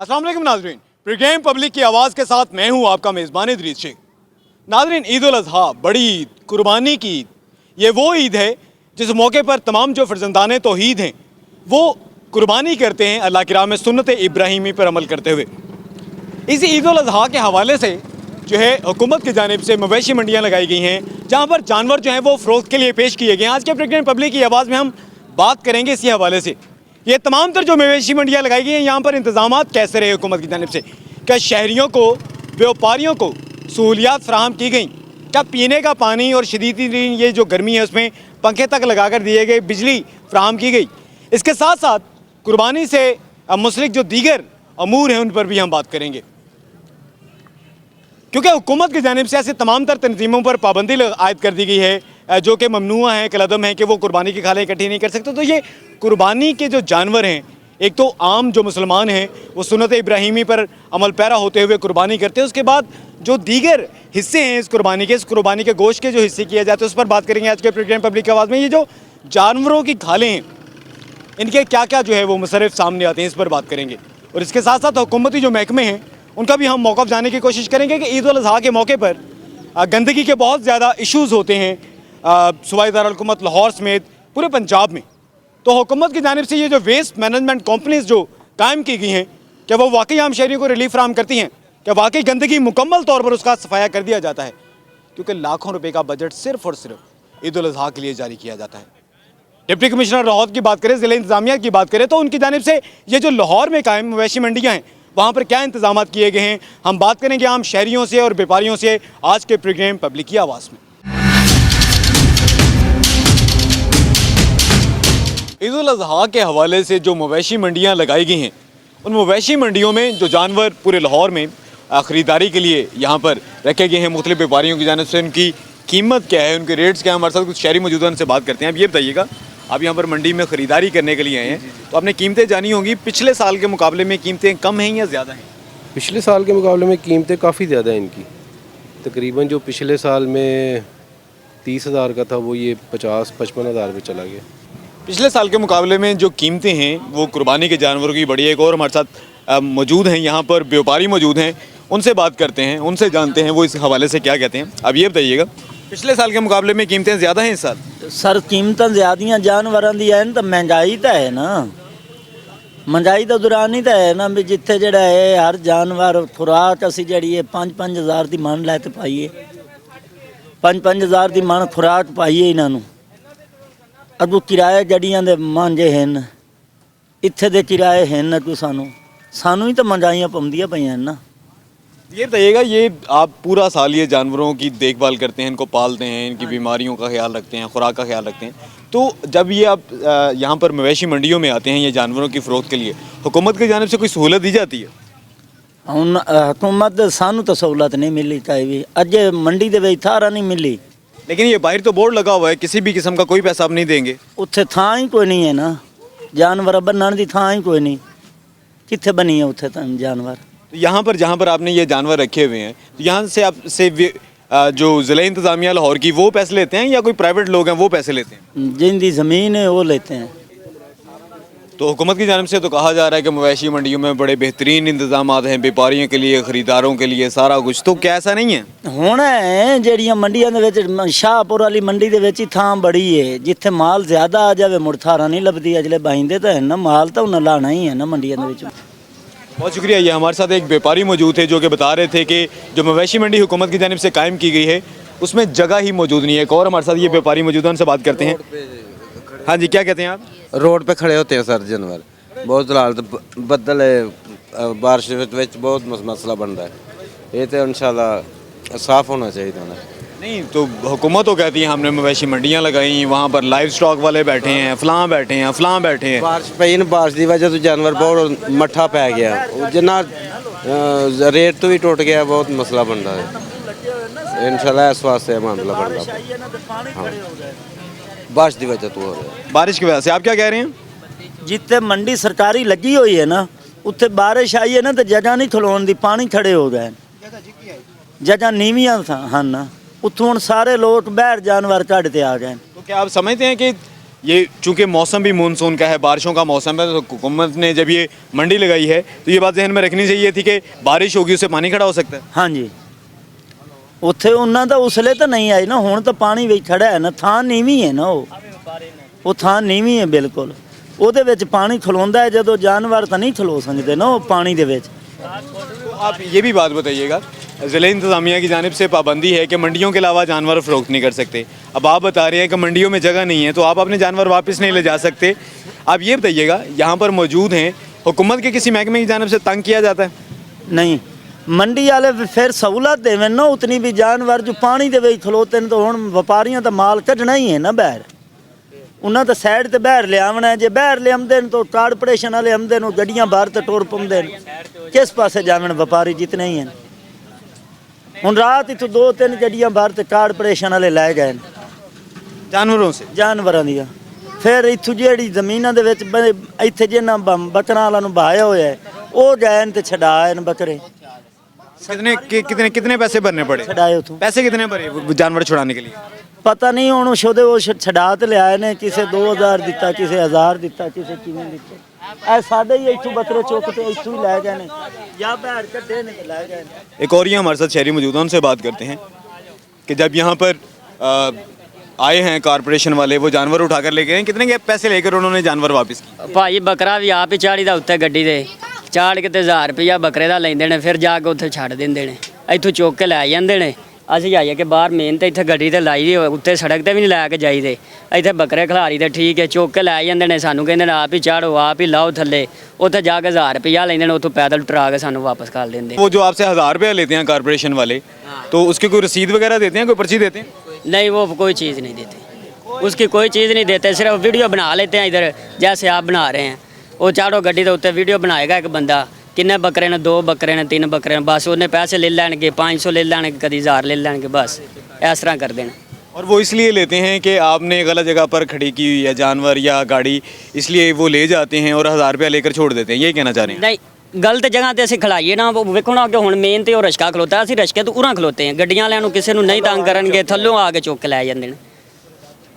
अस्सलाम वालेकुम नाज़रीन, प्रोग्राम पब्लिक की आवाज़ के साथ मैं हूं आपका मेज़बान इदरीस शेख। नाज़रीन, ईद उल अज़हा, बड़ी ईद, कुर्बानी की ईद, ये वो ईद है जिस मौके पर तमाम जो फ़र्जंदाने तौहीद हैं वो कुर्बानी करते हैं अल्लाह की राह में सुन्नत इब्राहीमी पर अमल करते हुए। इस ईद उल अज़हा के हवाले से जो है हुकूमत की जानिब से मवेशी मंडियाँ लगाई गई हैं जहाँ पर जानवर जो हैं वो फ़रोख्त के लिए पेश किए गए हैं। आज के प्रोग्राम पब्लिक की आवाज़ में हम बात करेंगे इसी हवाले से। ये तमाम तर जो मवेशी मंडियाँ लगाई गई हैं यहाँ पर इंतज़ाम कैसे रहे हुकूमत की जानिब से? क्या शहरियों को, व्यापारियों को सहूलियात फ़राहम की गई? क्या पीने का पानी और शदीद ये जो गर्मी है उसमें पंखे तक लगा कर दिए गए, बिजली फ़राहम की गई? इसके साथ साथ कुर्बानी से मुंसलिक जो दीगर अमूर हैं उन पर भी हम बात करेंगे, क्योंकि हुकूमत की जानिब से ऐसे तमाम तर तंजीमों पर पाबंदी आयद कर दी गई है जो कि ममनुआ है, कलदम है कि वो कुर्बानी की खालें इकट्ठी नहीं कर सकते। तो ये कुर्बानी के जो जानवर हैं, एक तो आम जो मुसलमान हैं वो सुन्नत इब्राहीमी पर अमल पैरा होते हुए कुर्बानी करते हैं, उसके बाद जो दीगर हिस्से हैं इस कुर्बानी के गोश्त के जो हिस्से किए जाते हैं उस पर बात करेंगे आज के प्रोग्राम पब्लिक की आवाज़ में। ये जो जानवरों की खालें हैं इनके क्या क्या जो है वो मुसरफ सामने आते हैं, इस पर बात करेंगे। और इसके साथ साथ हुकूमती जो महकमे हैं उनका भी हम मौक़िफ़ जानने की कोशिश करेंगे कि ईद उल अज़हा के मौके पर गंदगी के बहुत ज़्यादा इशूज़ होते हैं सूबाई दारुल-हुकूमत लाहौर समेत पूरे पंजाब में। तो हुकूमत की जानिब से ये जो वेस्ट मैनेजमेंट कंपनीज़ जो कायम की गई हैं, क्या वो वाकई आम शहरियों को रिलीफ फराहम करती हैं? क्या वाकई गंदगी मुकम्मल तौर पर उसका सफाया कर दिया जाता है? क्योंकि लाखों रुपये का बजट सिर्फ़ और सिर्फ ईद उल अज़हा के लिए जारी किया जाता है। डिप्टी कमिश्नर लाहौर की बात करें, ज़िला इंतज़ामिया की बात करें, तो उनकी जानिब से ये जो लाहौर में कायम मवेशी मंडियाँ हैं वहाँ पर क्या इंतज़ाम किए गए हैं, हम बात करेंगे आम शहरियों से और व्यापारियों से आज के प्रोग्राम पब्लिक की आवाज़ में। ईद उल अज़हा के हवाले से जो मवेशी मंडियाँ लगाई गई हैं उन मवेशी मंडियों में जो जानवर पूरे लाहौर में ख़रीदारी के लिए यहाँ पर रखे गए हैं मुख्तलिफ व्यापारियों की जानिब से, उनकी कीमत क्या है, उनके रेट्स क्या हैं? हमारे साथ कुछ शहरी मौजूद हैं, उनसे बात करते हैं। अब ये बताइएगा, आप यहाँ पर मंडी में ख़रीदारी करने के लिए आए हैं तो आपने कीमतें जानी होंगी, पिछले साल के मुकाबले में कीमतें कम हैं या ज़्यादा हैं? पिछले साल के मुकाबले में कीमतें काफ़ी ज़्यादा हैं इनकी। तकरीबन जो पिछले साल में 30,000 का था वो ये 50-55 हज़ार पे चला गया। पिछले साल के मुकाबले में जो कीमतें हैं वो कुर्बानी के जानवरों की बढ़ी है। एक और हमारे साथ मौजूद हैं यहाँ पर व्यापारी मौजूद हैं, उनसे बात करते हैं, उनसे जानते हैं वो इस हवाले से क्या कहते हैं। अब ये बताइएगा, पिछले साल के मुकाबले में कीमतें ज़्यादा हैं इस साल? सर कीमत ज़्यादा जानवरों की है तो महंगाई तो है ना, महंगाई तो दौरान ही तो है ना भी जिथे जड़ा है हर जानवर खुराक असी जी है 5-5 हज़ार की मन लैके पाइए, 5-5 हज़ार की मन खुराक पाइए इन्हों। अगू किराए जड़ियाँ दे मांझे हैं, इत्थे दे किराए हैं तो सानू ही तो महंगाइयाँ पाउंदियां पईयां ना। ये बताइएगा, ये आप पूरा साल ये जानवरों की देखभाल करते हैं, इनको पालते हैं, इनकी बीमारियों का ख्याल रखते हैं, खुराक का ख्याल रखते हैं, तो जब ये आप यहाँ पर मवेशी मंडियों में आते हैं ये जानवरों की फ़रोख्त के लिए, हुकूमत की जानिब से कोई सहूलत दी जाती है? हुन हुकूमत सानू तो सहूलत नहीं मिली, चाहिए अजे मंडी दे विच थारा नहीं मिली। लेकिन ये बाहर तो बोर्ड लगा हुआ है, किसी भी किस्म का कोई पैसा आप नहीं देंगे। उत्थे थां ही कोई नहीं है ना, जानवर बन्नण दी थां ही कोई नहीं, कित्थे बनी है उत्थे जानवर? तो यहाँ पर जहाँ पर आपने ये जानवर रखे हुए हैं तो यहाँ से आप से जो ज़िला इंतज़ामिया लाहौर की वो पैसे लेते हैं या कोई प्राइवेट लोग हैं वो पैसे लेते हैं? जिनकी ज़मीन है वो लेते हैं। तो हुकूमत की जानिब से तो कहा जा रहा है कि मवेशी मंडियों में बड़े बेहतरीन इंतजाम हैं व्यापारियों के लिए, ख़रीदारों के लिए, सारा कुछ, तो क्या ऐसा नहीं है? हुण ਜਿਹੜੀਆਂ ਮੰਡੀਆਂ ਦੇ ਵਿੱਚ ਸ਼ਾਹਪੁਰ ਵਾਲੀ ਮੰਡੀ ਦੇ ਵਿੱਚ ਹੀ ਥਾਂ ਬੜੀ ਹੈ ਜਿੱਥੇ ਮਾਲ ਜ਼ਿਆਦਾ ਆ ਜਾਵੇ ਮੁੜ ਥਾਰਾ नहीं ਲੱਭਦੀ, ਅਜਲੇ ਬਾਈਂਦੇ ਤਾਂ ਹੈ ਨਾ ਮਾਲ ਤਾਂ ਉਹਨਾਂ ਲਾਣਾ ही है ना मंडियों ਦੇ ਵਿੱਚ। बहुत शुक्रिया। ये हमारे साथ एक व्यापारी मौजूद थे जो कि बता रहे थे कि जो मवेशी मंडी हुकूमत की जानिब से कायम की गई है उसमें जगह ही मौजूद नहीं है। एक और हमारे साथ ये व्यापारी मौजूद हैं, उनसे बात करते हैं। हाँ जी, क्या कहते हैं आप? रोड पे खड़े होते हैं सर जानवर, बहुत हालत बदल है, बारिश बहुत मसला बन रहा है, ये तो इंशाल्लाह साफ़ होना चाहिए था ना। नहीं तो हुकूमत तो कहती है हमने मवेशी मंडियाँ लगाई, वहाँ पर लाइव स्टॉक वाले बैठे हैं, फलां बैठे हैं, फलां बैठे हैं। बारिश पई ना, बारिश की वजह तो जानवर बहुत मट्ठा पै गया, जिन्ना रेट तो भी टूट गया, बहुत मसला बन रहा है। इंशाल्लाह इस वास्ते मामला बन रहा है। हाँ, बारिश की वजह तो हो रहा है। बारिश की वजह से आप क्या कह रहे हैं? जिथे मंडी सरकारी लगी हुई है ना उत्थे बारिश आई है ना तो जगह नहीं खलोन दी, पानी खड़े हो गए, जगह नीवियां हाँ ना, उत्थों सारे लोग बहर जानवर कढ़ते आ गए। तो क्या आप समझते हैं कि ये चूंकि मौसम भी मानसून का है, बारिशों का मौसम है, तो हुकूमत ने जब ये मंडी लगाई है तो ये बात जहन में रखनी चाहिए थी कि बारिश होगी उससे पानी खड़ा हो सकता है। ਹਾਂਜੀ ਉੱਥੇ ਉਹਨਾਂ ਦਾ ਉਸਲੇ ਤਾਂ ਨਹੀਂ ਆਈ ਨਾ, ਹੁਣ ਤਾਂ ਪਾਣੀ ਵਿੱਚ ਖੜਾ ਹੈ ਨਾ, ਥਾਂ ਨੀਵੀਂ ਹੈ ਨਾ, ਉਹ ਥਾਂ ਨੀਵੀਂ ਹੈ ਬਿਲਕੁਲ, ਉਹਦੇ ਵਿੱਚ ਪਾਣੀ ਖਲੋਂਦਾ ਹੈ, ਜਦੋਂ ਜਾਨਵਰ ਤਾਂ ਨਹੀਂ ਖਲੋ ਸਕਦੇ ਨਾ ਉਹ ਪਾਣੀ ਦੇ ਵਿੱਚ। तो आप ये भी बात बताइएगा, ज़िले इंतज़ामिया की जानिब से पाबंदी है कि मंडियों के अलावा जानवर फ़रोख्त नहीं कर सकते। अब आप बता रहे हैं कि मंडियों में जगह नहीं है तो आप अपने जानवर वापस नहीं ले जा सकते। आप ये बताइएगा, यहाँ पर मौजूद हैं, हुकूमत के किसी महकमे की जानिब से तंग किया जाता है? ਨਹੀਂ ਮੰਡੀ ਵਾਲੇ ਫਿਰ ਸਹੂਲਤ ਦੇਵਣ ਨਾ ਉਤਨੀ ਵੀ, ਜਾਨਵਰ ਜੋ ਪਾਣੀ ਦੇ ਵਿੱਚ ਖਲੋਤੇ ਨੇ ਤਾਂ ਹੁਣ ਵਪਾਰੀਆਂ ਦਾ ਮਾਲ ਕੱਢਣਾ ਹੀ ਹੈ ਨਾ ਬਾਹਰ, ਉਹਨਾਂ ਤਾਂ ਸਾਈਡ ਤੇ ਬਾਹਰ ਲਿਆਵਣਾ, ਜੇ ਬਾਹਰ ਲਿਆਉਂਦੇ ਨੇ ਤਾਂ ਕਾਰਪੋਰੇਸ਼ਨ ਵਾਲੇ ਆਉਂਦੇ ਨੇ ਗੱਡੀਆਂ ਬਾਹਰ ਤੇ ਟੁਰ ਪਾਉਂਦੇ ਨੇ, ਕਿਸ ਪਾਸੇ ਜਾਵਣ ਵਪਾਰੀ ਜਿਤਨੇ ਹੀ ਹਨ। ਹੁਣ ਰਾਤ ਇਥੋਂ 2-3 ਗੱਡੀਆਂ ਬਾਹਰ ਤੇ ਕਾਰਪੋਰੇਸ਼ਨ ਵਾਲੇ ਲੈ ਗਏ ਨੇ जानवरों से? ਜਾਨਵਰਾਂ ਦੀਆਂ। ਫਿਰ ਇੱਥੋਂ ਜਿਹੜੀ ਜ਼ਮੀਨਾਂ ਦੇ ਵਿੱਚ ਇੱਥੇ ਜਿਹਨਾਂ ਬੱਕਰਾਂ ਵਾਲਾ ਨੂੰ ਬਹਾਇਆ ਹੋਇਆ ਹੈ, ਉਹ ਗਏ ਨੇ ਤੇ ਛਡਾਏ ਨੇ ਬੱਕਰੇ, कितने पैसे भरने पड़े? ਛਡਾਏ ਉਥੋਂ। पैसे कितने भरे वो जानवर छुड़ाने के लिए? ਪਤਾ ਨਹੀਂ ਹੁਣ ਸ਼ੋਦੇ ਉਹ ਛਡਾ ਤੇ ਲਿਆਏ ਨੇ, ਕਿਸੇ 2000 ਦਿੱਤਾ, ਕਿਸੇ 1000 ਦਿੱਤਾ, ਕਿਸੇ ਕਿਵੇਂ ਦਿੱਤਾ। ਇਹ ਸਾਡੇ ਹੀ ਇੱਥੋਂ ਬੱਕਰੇ ਚੁੱਕ ਤੇ ਇੱਥੋਂ ਹੀ ਲੈ ਗਏ ਨੇ, ਜਾਂ ਬਾਹਰ ਕੱਢੇ ਨੇ ਤੇ ਲੈ ਗਏ ਨੇ। एक और ये हमारे साथ शहरी मौजूद हैं, उनसे बात करते हैं कि जब यहाँ पर आए हैं कारपोरेशन वाले, वो जानवर उठा कर ले गए हैं, कितने के पैसे लेकर उन्होंने जानवर वापस किए? ਭਾਈ ਬੱਕਰਾ ਵੀ ਆਪ ਹੀ ਚਾੜੀ ਦਾ ਉੱਤੇ ਗੱਡੀ ਦੇ ਚਾੜ ਕੇ ਤੇ 1000 ਰੁਪਇਆ ਬੱਕਰੇ ਦਾ ਲੈਂਦੇ ਨੇ, ਫਿਰ ਜਾ ਕੇ ਉੱਥੇ ਛੱਡ ਦਿੰਦੇ ਨੇ, ਇੱਥੋਂ ਚੁੱਕ ਕੇ ਲੈ ਜਾਂਦੇ ਨੇ। ਅਸੀਂ ਆਈਏ ਕਿ ਬਾਹਰ ਮੇਨ ਤੇ ਇੱਥੇ ਗੱਡੀ ਤੇ ਲਾਈ ਦੀ, ਉੱਤੇ ਸੜਕ ਤੇ ਵੀ ਨਹੀਂ ਲੈ ਕੇ ਜਾਈਦੇ, ਇੱਥੇ ਬੱਕਰੇ ਖਿਲਾਰੀ ਤੇ ਠੀਕ ਹੈ, ਚੁੱਕ ਕੇ ਲੈ ਜਾਂਦੇ ਨੇ, ਸਾਨੂੰ ਕਹਿੰਦੇ ਨੇ ਆਪ ਹੀ ਚਾੜੋ, ਆਪ ਹੀ ਲਾਓ ਥੱਲੇ, ਉੱਥੇ ਜਾ ਕੇ 1000 ਰੁਪਇਆ ਲੈਂਦੇ ਨੇ, ਉੱਥੋਂ ਪੈਦਲ ਟਰਾ ਕੇ ਸਾਨੂੰ ਵਾਪਸ ਕਰ ਦਿੰਦੇ। वो जो आपसे 1000 रुपया लेते हैं कारपोरेशन वाले, तो उसकी कोई रसीद वगैरह देते हैं, कोई पर्ची देते हैं? नहीं, वो कोई चीज़ नहीं देते, उसकी कोई चीज़ नहीं देते, सिर्फ वीडियो बना लेते हैं इधर जैसे आप बना रहे हैं। वो चाड़ो गड्डी के उत्ते वीडियो बनाएगा एक बंदा, किन्ने बकरे ने, 2 बकरे ने, 3 बकरे ने, बस उन्हें पैसे ले लैनगे, 500 ले लैनगे, कभी 1000 ले लैनगे, बस इस तरह कर देना। और वो इसलिए लेते हैं कि आपने गलत जगह पर खड़ी की हुई है जानवर या गाड़ी, इसलिए वो ले जाते हैं और 1000 रुपया लेकर छोड़ देते हैं, ये कहना चाह रहे हैं? नहीं, गलत जगह ਤੇ ਅਸੀਂ ਖਲਾਈਏ ਨਾ, ਉਹ ਵੇਖੋ ਨਾ ਕਿ ਹੁਣ ਮੇਨ ਤੇ ਉਹ ਰਸ਼ਕਾ ਖਲੋਤਾ, ਅਸੀਂ ਰਸ਼ਕੇ ਤੋਂ ਉਰਾਂ ਖਲੋਤੇ ਹਾਂ, ਗੱਡੀਆਂ ਵਾਲਿਆਂ ਨੂੰ ਕਿਸੇ ਨੂੰ ਨਹੀਂ ਤੰਗ ਕਰਨਗੇ, ਥੱਲੋਂ ਆ ਕੇ ਚੁੱਕ ਕੇ ਲੈ ਜਾਂਦੇ ਨੇ।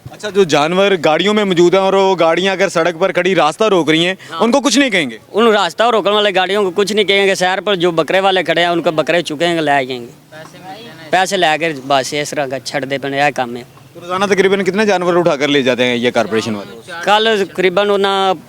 अच्छा, जो जानवर गाड़ियों में मौजूद हैं और वो गाड़ियां अगर सड़क पर खड़ी रास्ता रोक रही हैं, उनको कुछ नहीं कहेंगे? उन रास्ता रोकने वाले गाड़ियों को कुछ नहीं कहेंगे, शहर पर जो बकरे वाले खड़े हैं उनको बकरे चुकेंगे, ले जाएंगे, पैसे लेकर बस इस तरह का छड़ दे पे, यह काम है। तो रोजाना तकरीबन कितने जानवर उठाकर ले जाते हैं ये कारपोरेशन वाले? कल तकरीबन उन्हें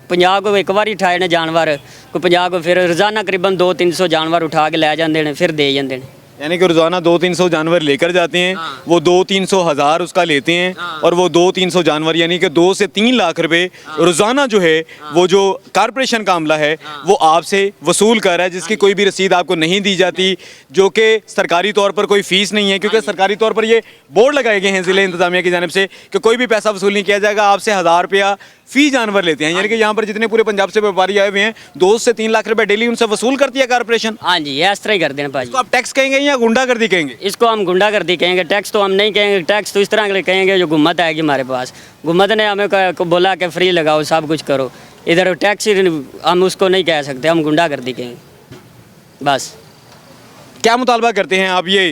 50 को एक बार उठाए ने जानवर, कोई 50 को, फिर रोजाना तकरीबन 200-300 जानवर उठा के ले जाते हैं, फिर दे जाते हैं। यानी कि रोजाना 200-300 जानवर लेकर जाते हैं, वो 200-300 हज़ार उसका लेते हैं, और वो 200-300 जानवर यानी कि 2 से 3 लाख रुपए रोजाना जो है वो जो कारपोरेशन का अमला है वो आपसे वसूल कर रहा है, जिसकी कोई भी रसीद आपको नहीं दी जाती, जो कि सरकारी तौर पर कोई फ़ीस नहीं है, क्योंकि सरकारी तौर पर ये बोर्ड लगाए गए हैं ज़िले इंतज़ामिया की जानिब से कि कोई भी पैसा वसूल नहीं किया जाएगा, आपसे 1000 रुपया फ़ी जानवर लेते हैं। यानी कि यहाँ पर जितने पूरे पंजाब से व्यापारी आए हुए हैं, 2 से 3 लाख रुपए डेली उनसे वसूल करती है कारपोरेशन। हाँ जी, इस तरह ही कर देना भाई। तो आप टैक्स कहेंगे या गुंडागर्दी कहेंगे? इसको हम गुंडागर्दी कहेंगे, टैक्स तो हम नहीं कहेंगे, टैक्स तो इस तरह के कहेंगे जो गुम्मत आएगी हमारे पास, गुम्मत ने हमें बोला कि फ्री लगाओ, सब कुछ करो, इधर टैक्स हम उसको नहीं कह सकते, हम गुंडागर्दी कहेंगे बस। क्या मुतालबा करते हैं आप ये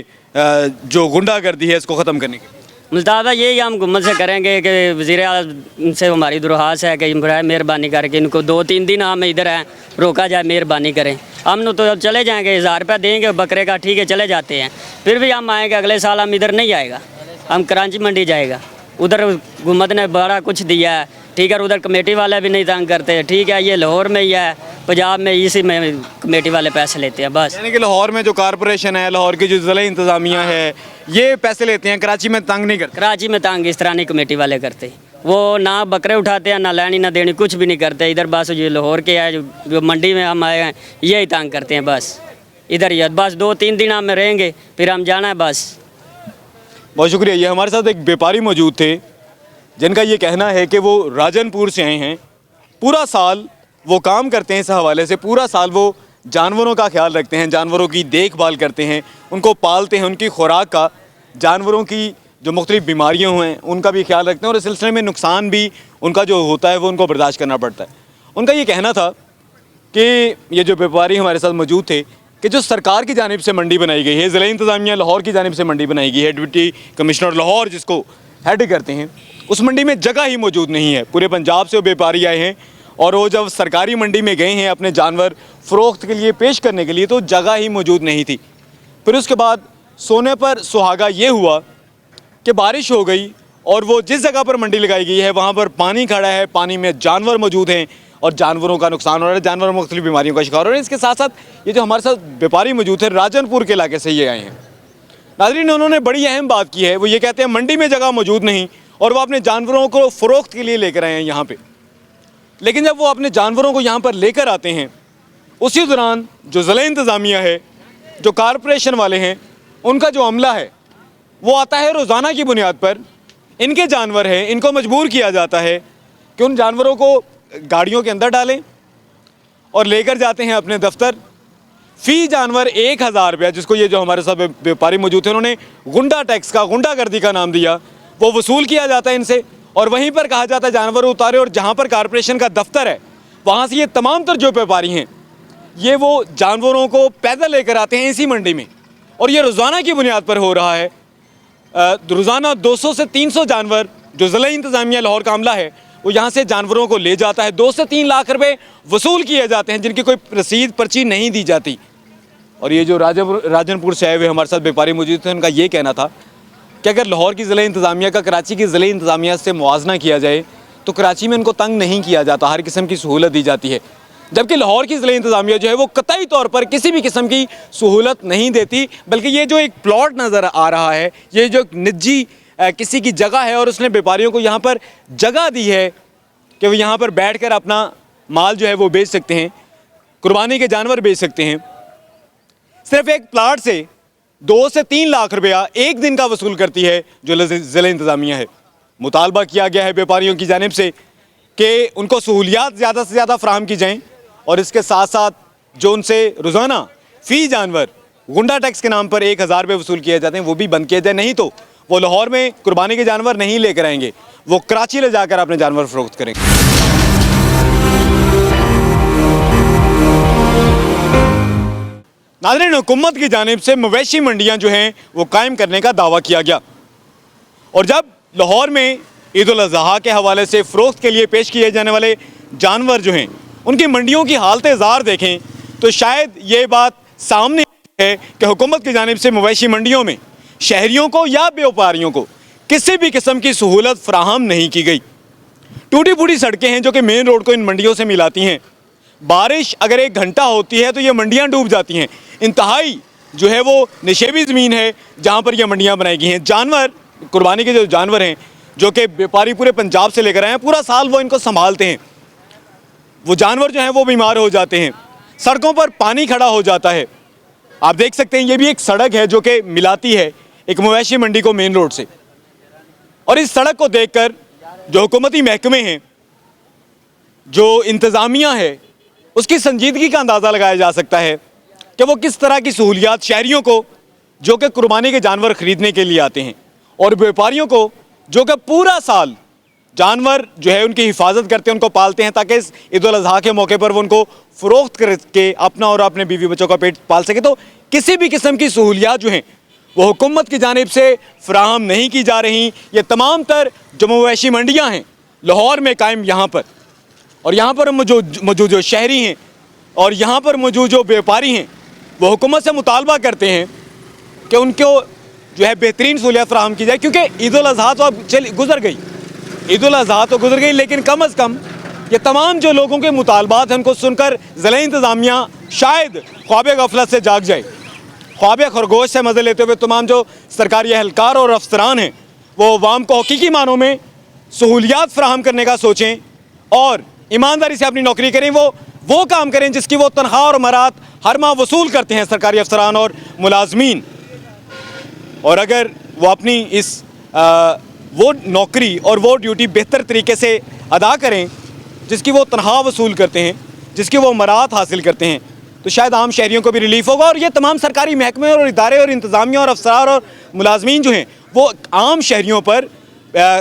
जो गुंडागर्दी है इसको ख़त्म करने के? मुतालबा यही हम गुम्मत से करेंगे कि वज़ीर आज़म से हमारी दरख्वास्त है कि मेहरबानी करके इनको 2-3 दिन हम इधर हैं, रोका जाए, मेहरबानी करें। हम तो अब चले जाएंगे, 1000 रुपया देंगे बकरे का, ठीक है, चले जाते हैं, फिर भी हम आएंगे, अगले साल हम इधर नहीं आएगा, हम कराची मंडी जाएगा, उधर हुकूमत ने बड़ा कुछ दिया है, ठीक है, उधर कमेटी वाले भी नहीं तंग करते, ठीक है, ये लाहौर में ही है, पंजाब में इसी में कमेटी वाले पैसे लेते हैं बस। यानी कि लाहौर में जो कारपोरेशन है, लाहौर की जो ज़िला इंतज़ामिया है, ये पैसे लेते हैं, कराची में तंग नहीं करते? कराची में तंग इस तरह नहीं कमेटी वाले करते, वो ना बकरे उठाते हैं, ना लेनी ना देनी, कुछ भी नहीं करते। इधर बस जो लाहौर के है, जो मंडी में हम आए हैं, यही तंग करते हैं बस, इधर ही बस 2-3 दिन हम रहेंगे, फिर हम जाना है बस। बहुत शुक्रिया। ये हमारे साथ एक व्यापारी मौजूद थे जिनका ये कहना है कि वो राजनपुर से आए हैं, पूरा साल वो काम करते हैं, इस हवाले से पूरा साल वो जानवरों का ख्याल रखते हैं, जानवरों की देखभाल करते हैं, उनको पालते हैं, उनकी खुराक का, जानवरों की जो मुख्तलिफ बीमारियाँ हैं उनका भी ख्याल रखते हैं, और इस सिलसिले में नुकसान भी उनका जो होता है वो उनको बर्दाश्त करना पड़ता है। उनका ये कहना था कि ये जो व्यापारी हमारे साथ मौजूद थे कि जो सरकार की जानिब से मंडी बनाई गई है, ज़िला इंतज़ामिया लाहौर की जानिब से मंडी बनाई गई है, डिप्टी कमिश्नर लाहौर जिसको हेड करते हैं, उस मंडी में जगह ही मौजूद नहीं है। पूरे पंजाब से वो व्यापारी आए हैं और वो जब सरकारी मंडी में गए हैं अपने जानवर फ़रोख्त के लिए पेश करने के लिए, तो जगह ही मौजूद नहीं थी। फिर उसके बाद सोने पर सुहागा ये हुआ कि बारिश हो गई और वो जिस जगह पर मंडी लगाई गई है वहाँ पर पानी खड़ा है, पानी में जानवर मौजूद हैं और जानवरों का नुकसान हो रहा है, जानवर मुख्तलिफ बीमारियों का शिकार हो रहे हैं। इसके साथ साथ ये जो हमारे साथ व्यापारी मौजूद है राजनपुर के इलाके से ये आए हैं। नाज़रीन, उन्होंने बड़ी अहम बात की है। वो ये कहते हैं मंडी में जगह मौजूद नहीं और वो अपने जानवरों को फ़रोख्त के लिए लेकर आए हैं यहाँ पे। लेकिन जब वो अपने जानवरों को यहाँ पर लेकर आते हैं, उसी दौरान जो ज़िला इंतज़ामिया है, जो कारपोरेशन वाले हैं, उनका जो अमला है वो आता है रोज़ाना की बुनियाद पर। इनके जानवर हैं, इनको मजबूर किया जाता है कि उन जानवरों को गाड़ियों के अंदर डालें और लेकर जाते हैं अपने दफ्तर। फ़ी जानवर 1000 रुपया, जिसको ये जो हमारे साथ व्यापारी मौजूद थे उन्होंने गुंडा टैक्स का, गुंडागर्दी का नाम दिया, वो वसूल किया जाता है इनसे और वहीं पर कहा जाता है जानवर उतारे। और जहाँ पर कारपोरेशन का दफ्तर है वहाँ से ये तमाम तर जो व्यापारी हैं ये वो जानवरों को पैदल लेकर आते हैं इसी मंडी में और ये रोज़ाना की बुनियाद पर हो रहा है। रोज़ाना 200 से 300 जानवर जो ज़िला इंतज़ामिया लाहौर का अमला है वो यहाँ से जानवरों को ले जाता है। 2 से 3 लाख रुपए वसूल किए जाते हैं जिनकी कोई रसीद पर्ची नहीं दी जाती। और ये जो राजनपुर से आए हुए हमारे साथ व्यापारी मौजूद थे, उनका ये कहना था कि अगर लाहौर की ज़िला इंतज़ामिया का कराची की ज़िला इंतज़ामिया से मुआवजा किया जाए तो कराची में उनको तंग नहीं किया जाता, हर किस्म की सहूलत दी जाती है। जबकि लाहौर की ज़िला इंतज़ामिया जो है वो कतई तौर पर किसी भी किस्म की सहूलत नहीं देती, बल्कि ये जो एक प्लॉट नज़र आ रहा है, ये जो निजी किसी की जगह है और उसने व्यापारियों को यहाँ पर जगह दी है कि वो यहाँ पर बैठ कर अपना माल जो है वो बेच सकते हैं, कुर्बानी के जानवर बेच सकते हैं। सिर्फ एक प्लाट से 2 से 3 लाख रुपया एक दिन का वसूल करती है जो ज़िला इंतज़ामिया है। मुतालबा किया गया है व्यापारियों की जानिब से कि उनको सहूलियात ज़्यादा से ज़्यादा फराहम की जाएँ और इसके साथ साथ जो उनसे रोज़ाना फ़ी जानवर गुंडा टैक्स के नाम पर 1000 रुपये वसूल किए जाते हैं वो भी बंद किए जाए, नहीं तो वो लाहौर में कुर्बानी के जानवर नहीं लेकर आएंगे, वो कराची ले जाकर अपने जानवर फ़रोख्त करेंगे। नाज़रीन, हुकूमत की जानिब से मवेशी मंडियाँ जो हैं वो कायम करने का दावा किया गया और जब लाहौर में ईद उल अज़हा के हवाले से फ़रोख्त के लिए पेश किए जाने वाले जानवर जो हैं उनकी मंडियों की हालत ज़ार देखें तो शायद ये बात सामने है कि हुकूमत की जानिब से मवेशी मंडियों में शहरियों को या व्यापारियों को किसी भी किस्म की सहूलत फराहम नहीं की गई। टूटी फूटी सड़कें हैं जो कि मेन रोड को इन मंडियों से मिलाती हैं। बारिश अगर 1 घंटा होती है तो ये मंडियाँ डूब जाती हैं। इंतहाई जो है वो निशेबी ज़मीन है जहाँ पर यह मंडियाँ बनाई गई हैं। जानवर, कुर्बानी के जो जानवर हैं जो कि व्यापारी पूरे पंजाब से लेकर आए हैं, पूरा साल वो इनको संभालते हैं। वो जानवर जो हैं वो बीमार हो जाते हैं, सड़कों पर पानी खड़ा हो जाता है। आप देख सकते हैं ये भी एक सड़क है जो कि मिलाती है एक मवेशी मंडी को मेन रोड से। और इस सड़क को देखकर जो हुकूमती महकमे हैं, जो इंतज़ामिया है, उसकी संजीदगी का अंदाज़ा लगाया जा सकता है कि वो किस तरह की सहूलियात शहरियों को जो कि कुर्बानी के जानवर ख़रीदने के लिए आते हैं और व्यापारियों को जो कि पूरा साल जानवर जो है उनकी हिफाजत करते हैं, उनको पालते हैं ताकि इस ईद उल अज़हा के मौके पर वो उनको फ़रोख्त करके अपना और अपने बीवी बच्चों का पेट पाल सके। तो किसी भी किस्म की सहूलियात जो हैं वो हुकूमत की जानिब से फ़राहम नहीं की जा रही। ये तमाम तर जो मवेशी मंडियाँ हैं लाहौर में कायम यहाँ पर और यहाँ पर मौजूद जो शहरी हैं और यहाँ पर मौजूद जो व्यापारी हैं वो हुकूमत से मुतालबा करते हैं कि उनको जो है बेहतरीन सहूलियत फराहम की जाए, क्योंकि ईद उल अज़हा तो अब गुज़र गई, ईद उल अज़हा तो गुज़र गई, लेकिन कम अज़ कम ये तमाम जो लोगों के मुतालबात हैं उनको सुनकर ज़िला इंतज़ामिया शायद ख्वाब गफलत से जाग जाए। ख्वाब खरगोश से मज़े लेते हुए तमाम जो सरकारी एहलकार और अफसरान हैं वो अवाम को हकीकी मानों में सहूलियात फराहम करने का सोचें और ईमानदारी से अपनी नौकरी करें। वो काम करें जिसकी वो तनख्वाह और मरात हर माह वसूल करते हैं सरकारी अफसरान और मुलाजमीन। और अगर वो अपनी इस वो नौकरी और वो ड्यूटी बेहतर तरीके से अदा करें जिसकी वो तनख्वाह वसूल करते हैं, जिसकी वो मरात हासिल करते हैं, तो शायद आम शहरियों को भी रिलीफ होगा। और ये तमाम सरकारी महकमे और इदारे और इंतज़ामिया और अफसरान और मुलाजमीन जो हैं वो आम शहरियों पर,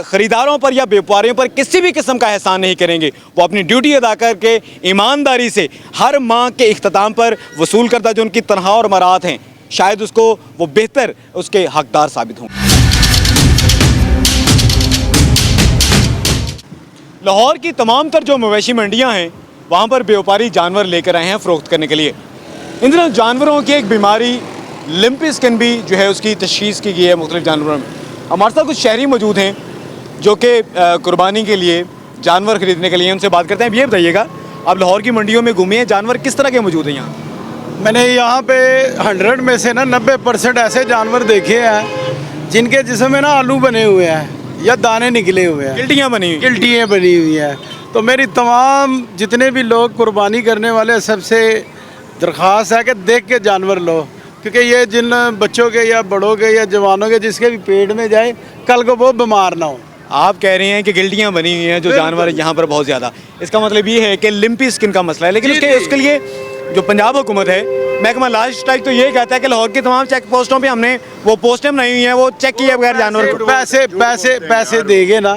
ख़रीदारों पर या व्यापारियों पर किसी भी किस्म का एहसान नहीं करेंगे। वो अपनी ड्यूटी अदा करके ईमानदारी से हर माह के इख्तिताम पर वसूल करता जो उनकी तनख्वाह और मरात हैं, शायद उसको वो बेहतर उसके हकदार साबित हों। लाहौर की तमाम तर जो मवेशी मंडियां हैं वहाँ पर व्यापारी जानवर लेकर आए हैं फ़रोख्त करने के लिए। इन दिनों जानवरों की एक बीमारी लिम्पी स्किन भी जो है उसकी तशख़ीस की गई है मुख्तलिफ जानवरों में। हमारे साथ कुछ शहरी मौजूद हैं जो कि कुर्बानी के लिए जानवर ख़रीदने के लिए, उनसे बात करते हैं। अब ये बताइएगा, आप लाहौर की मंडियों में घूमे हैं, जानवर किस तरह के मौजूद हैं यहाँ? मैंने यहाँ पे 100 में से ना 90% ऐसे जानवर देखे हैं जिनके जिस्म में ना आलू बने हुए हैं या दाने निकले हुए हैं, गिल्टियाँ बनी हुई। गिल्टियाँ बनी हुई हैं। तो मेरी तमाम जितने भी लोग कुर्बानी करने वाले सबसे दरख्वास्त है कि देख के जानवर लो, क्योंकि ये जिन बच्चों के या बड़ों के या जवानों के जिसके भी पेट में जाए कल को वो बीमार ना हो। आप कह रहे हैं कि गिल्टियाँ बनी हुई हैं जो जानवर यहाँ पर बहुत ज़्यादा, इसका मतलब ये है कि लिम्पी स्किन का मसला है। लेकिन उसके लिए जो पंजाब हुकूमत है, महकमा लाश स्ट्राइक तो ये कहता है कि लाहौर की तमाम चेक पोस्टों पे हमने वो पोस्टें बनाई हुई हैं, वो चेक किए बगैर जानवर को पैसे देंगे ना।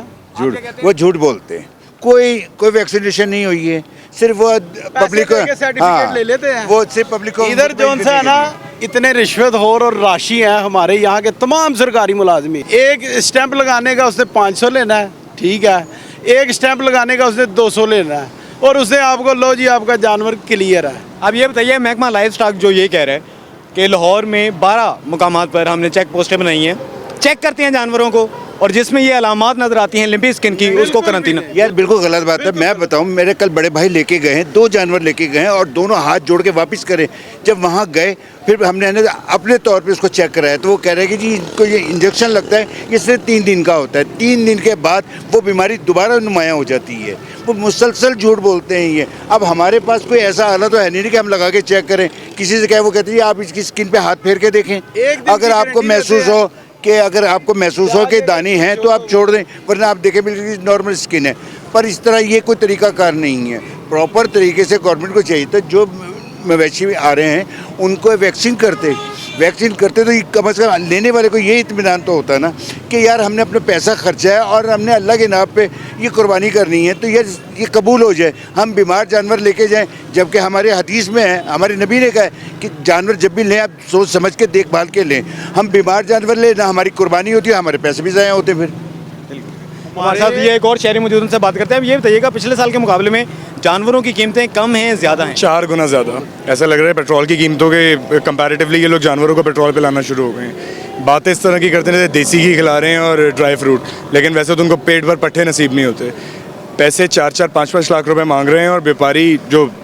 वो झूठ बोलते हैं। कोई वैक्सीनेशन नहीं हुई है, सिर्फ वो पब्लिक को सर्टिफिकेट ले लेते हैं। वो सिर्फ पब्लिक को इधर जो सा है ना, इतने रिश्वतखोर और राशि हैं हमारे यहाँ के तमाम सरकारी मुलाजमी। एक स्टैंप लगाने का उसने 500 लेना है, ठीक है, एक स्टैंप लगाने का उसने 200 लेना है, और उसने आपको लो जी आपका जानवर क्लियर है। अब ये बताइए, महकमा लाइफ स्टॉक जो ये कह रहा है कि लाहौर में 12 मुकामात पर हमने चेक पोस्टें बनाई हैं, चेक करते हैं जानवरों को, और जिसमें ये अलामात नजर आती हैं लिम्पी स्किन की, उसको करंटीना। यार बिल्कुल गलत बात है। मैं बताऊं, मेरे कल बड़े भाई लेके गए हैं, 2 जानवर लेके गए हैं और दोनों हाथ जोड़ के वापस करे। जब वहाँ गए फिर हमने अपने तौर पे उसको चेक कराया, तो वो कह रहे हैं कि जी इनको ये इंजेक्शन लगता है, ये सिर्फ 3 दिन का होता है। 3 दिन के बाद वो बीमारी दोबारा नुमायाँ हो जाती है। वो मुसलसल झूठ बोलते हैं ये। अब हमारे पास कोई ऐसा हालत तो है नहीं कि हम लगा के चेक करें। किसी से कहे, वो कहते हैं आप इसकी स्किन पे हाथ फेर के देखें, अगर आपको महसूस हो कि दाने हैं तो आप छोड़ दें, वरना आप देखें बिल्कुल नॉर्मल स्किन है। पर इस तरह ये कोई तरीकाकार नहीं है। प्रॉपर तरीके से गवर्नमेंट को चाहिए था, जो मवेशी आ रहे हैं उनको वैक्सीन करते तो ये कम से कम लेने वाले को ये इत्मीनान तो होता ना कि यार हमने अपना पैसा खर्चा है और हमने अल्लाह के नाम पे ये कुर्बानी करनी है, तो ये कबूल हो जाए। हम बीमार जानवर लेके जाएं, जबकि हमारे हदीस में है, हमारे नबी ने कहा है कि जानवर जब भी लें आप सोच समझ के देखभाल के लें। हम बीमार जानवर लें, ना हमारी कुर्बानी होती है, हमारे पैसे भी ज़ाया होते फिर। हमारे साथ ये एक और शहरी मौजूद, उनसे बात करते हैं। अब ये बताइएगा, पिछले साल के मुकाबले में जानवरों की कीमतें कम हैं, ज़्यादा हैं? 4 गुना ज़्यादा। ऐसा लग रहा है पेट्रोल की कीमतों के कंपैरेटिवली ये लोग जानवरों को पेट्रोल पे लाना शुरू हो गए हैं। बातें इस तरह की करते हैं देसी घी खिला रहे हैं और ड्राई फ्रूट, लेकिन वैसे तो उनको पेट भर पट्टे नसीब नहीं होते। पैसे 4-4, 5-5 लाख रुपए मांग रहे हैं, और व्यापारी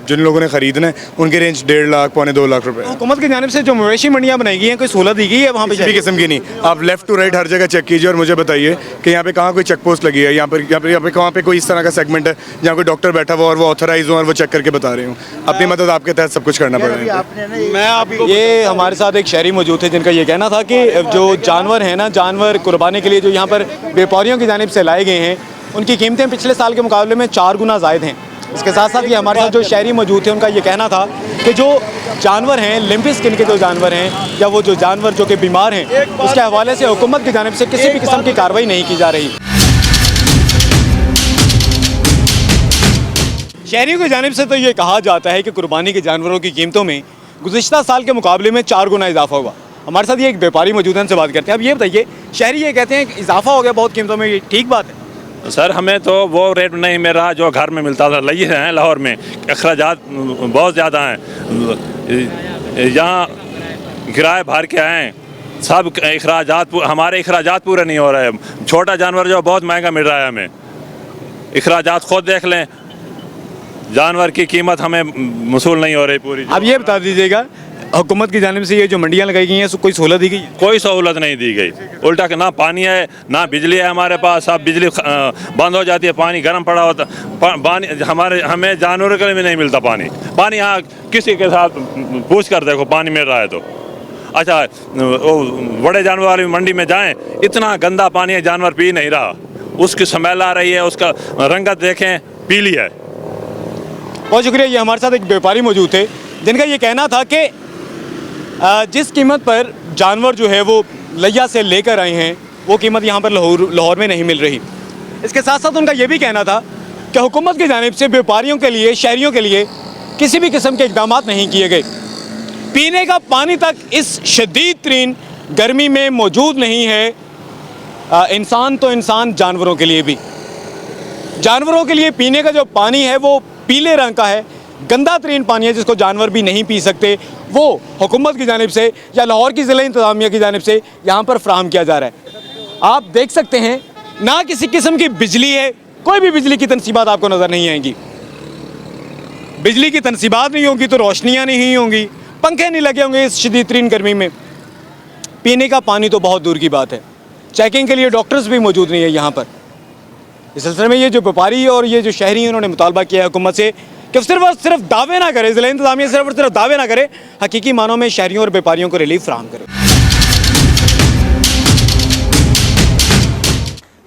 जिन लोगों ने खरीदना है उनकी रेंज 1.5 लाख, 2.25 लाख रुपए। हुकूमत की जानिब से जो मवेशी मंडियाँ बनाई गई हैं, कोई सहूलत दी गई है वहाँ पे? किसी भी किस्म की नहीं। आप लेफ्ट टू राइट हर जगह चेक कीजिए और मुझे बताइए कि यहाँ पे कहाँ कोई चेक पोस्ट लगी है, यहाँ पे कहाँ पे कोई इस तरह का सेगमेंट है जहाँ कोई डॉक्टर बैठा हुआ और वो ऑथराइज हो और वो चेक करके बता रहे हूँ। अपनी मदद आपके तहत सब कुछ करना पड़ेगा। मैं आपको, ये हमारे साथ एक शहरी मौजूद थे जिनका ये कहना था कि जो जानवर हैं ना, जानवर कुर्बानी के लिए जो यहाँ पर व्यापारियों की जानिब से लाए गए हैं, उनकी कीमतें पिछले साल के मुकाबले में 4 गुना ज़ायद हैं। इसके साथ साथ ये हमारे साथ जो शहरी मौजूद थे, उनका ये कहना था कि जो जानवर हैं, लिम्पी स्किन के जो जानवर हैं, या वो जो जानवर जो कि बीमार हैं, उसके हवाले से हुकूमत की जानिब से किसी भी किस्म की कार्रवाई नहीं की जा रही। शहरियों की जानिब से तो ये कहा जाता है कि कुर्बानी के जानवरों की कीमतों में गुज़िश्ता साल के मुकाबले में 4 गुना इजाफा हुआ। हमारे साथ ये एक व्यापारी मौजूद हैं, उनसे बात करते हैं। अब ये बताइए, शहरी ये कहते हैं कि इजाफा हो गया बहुत कीमतों में, ये ठीक बात है? सर हमें तो वो रेट नहीं मिल रहा जो घर में मिलता था। लई हैं लाहौर में, अखराजात बहुत ज़्यादा हैं। यहाँ किराए भर के आए, सब अखराजात, हमारे अखराजात पूरे नहीं हो रहे। छोटा जानवर जो बहुत महंगा मिल रहा है हमें। अखराजात खुद देख लें, जानवर की कीमत हमें वसूल नहीं हो रही पूरी। अब ये बता दीजिएगा, हुकूमत की जानिब से ये जो मंडियाँ लगाई गई हैं, कोई सहूलत दी गई है? कोई सहूलत नहीं दी गई। उल्टा कि ना पानी है ना बिजली है हमारे पास। अब बिजली बंद हो जाती है, पानी गर्म पड़ा होता, पानी हमें जानवरों के लिए भी नहीं मिलता पानी। यहाँ किसी के साथ पूछ कर देखो, पानी मिल रहा है तो। अच्छा, वो बड़े जानवर वाली मंडी में जाएं, इतना गंदा पानी है, जानवर पी नहीं रहा। उसकी स्मेल आ रही है, उसका रंगत देखें, पीली है। बहुत शुक्रिया। ये हमारे साथ एक व्यापारी मौजूद थे जिनका ये कहना था कि जिस कीमत पर जानवर जो है वो लैया से लेकर आए हैं, वो कीमत यहाँ पर लाहौर में नहीं मिल रही। इसके साथ साथ उनका ये भी कहना था कि हुकूमत की जानिब से व्यापारियों के लिए, शहरियों के लिए किसी भी किस्म के इक़दाम नहीं किए गए। पीने का पानी तक इस शदीद तरीन गर्मी में मौजूद नहीं है। इंसान तो इंसान, जानवरों के लिए भी। जानवरों के लिए पीने का जो पानी है वो पीले रंग का है, गंदा तरीन पानी है जिसको जानवर भी नहीं पी सकते, वो हुकूमत की जानिब से या लाहौर की ज़िला इंतज़ामिया की जानिब से यहाँ पर फ्राहम किया जा रहा है। आप देख सकते हैं ना किसी किस्म की बिजली है, कोई भी बिजली की तनसीबात आपको नज़र नहीं आएंगी। बिजली की तनसीबात नहीं होंगी तो रोशनियाँ नहीं होंगी, पंखे नहीं लगे होंगे इस शदीद तरीन गर्मी में। पीने का पानी तो बहुत दूर की बात है, चेकिंग के लिए डॉक्टर्स भी मौजूद नहीं है यहाँ पर। इस सिलसिले में ये जो व्यापारी और ये जो शहरी हैं उन्होंने मुतालबा किया है हुकूमत से कि सिर्फ और सिर्फ दावे ना करे, ज़िला इंतज़ामिया सिर्फ और सिर्फ दावे ना करे, हकीकी मानों में शहरियों और व्यापारियों को रिलीफ फराहम करे।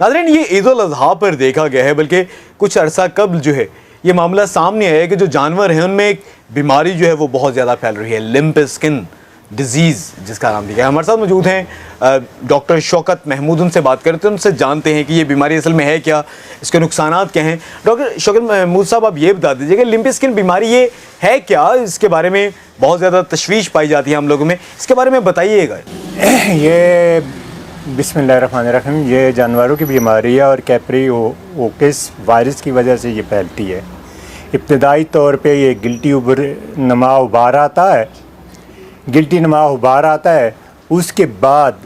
नाज़रीन, ये ईद उल अज़हा पर देखा गया है, बल्कि कुछ अरसा कबल जो है ये मामला सामने आया है कि जो जानवर हैं उनमें एक बीमारी जो है वो बहुत ज़्यादा फैल रही है, लिम्प स्किन डिजीज़ जिसका नाम दिया है। हमारे साथ मौजूद हैं डॉक्टर शौकत महमूद, उनसे बात करते हैं, उनसे जानते हैं कि ये बीमारी असल में है क्या, इसके नुकसानात क्या हैं। डॉक्टर शौकत महमूद साहब, आप ये बता दीजिएगा लिम्प स्किन बीमारी ये है क्या, इसके बारे में बहुत ज़्यादा तशवीश पाई जाती है हम लोगों में, इसके बारे में बताइएगा। ये बिस्मिल्लाहिर्रहमानिर्रहीम, ये जानवरों की बीमारी है और कैप्री ओकिस वायरस की वजह से ये फैलती है। इब्तदाई तौर पे ये गिल्टी नुमा उबार आता है, गिल्टी नुमा उबार आता है, उसके बाद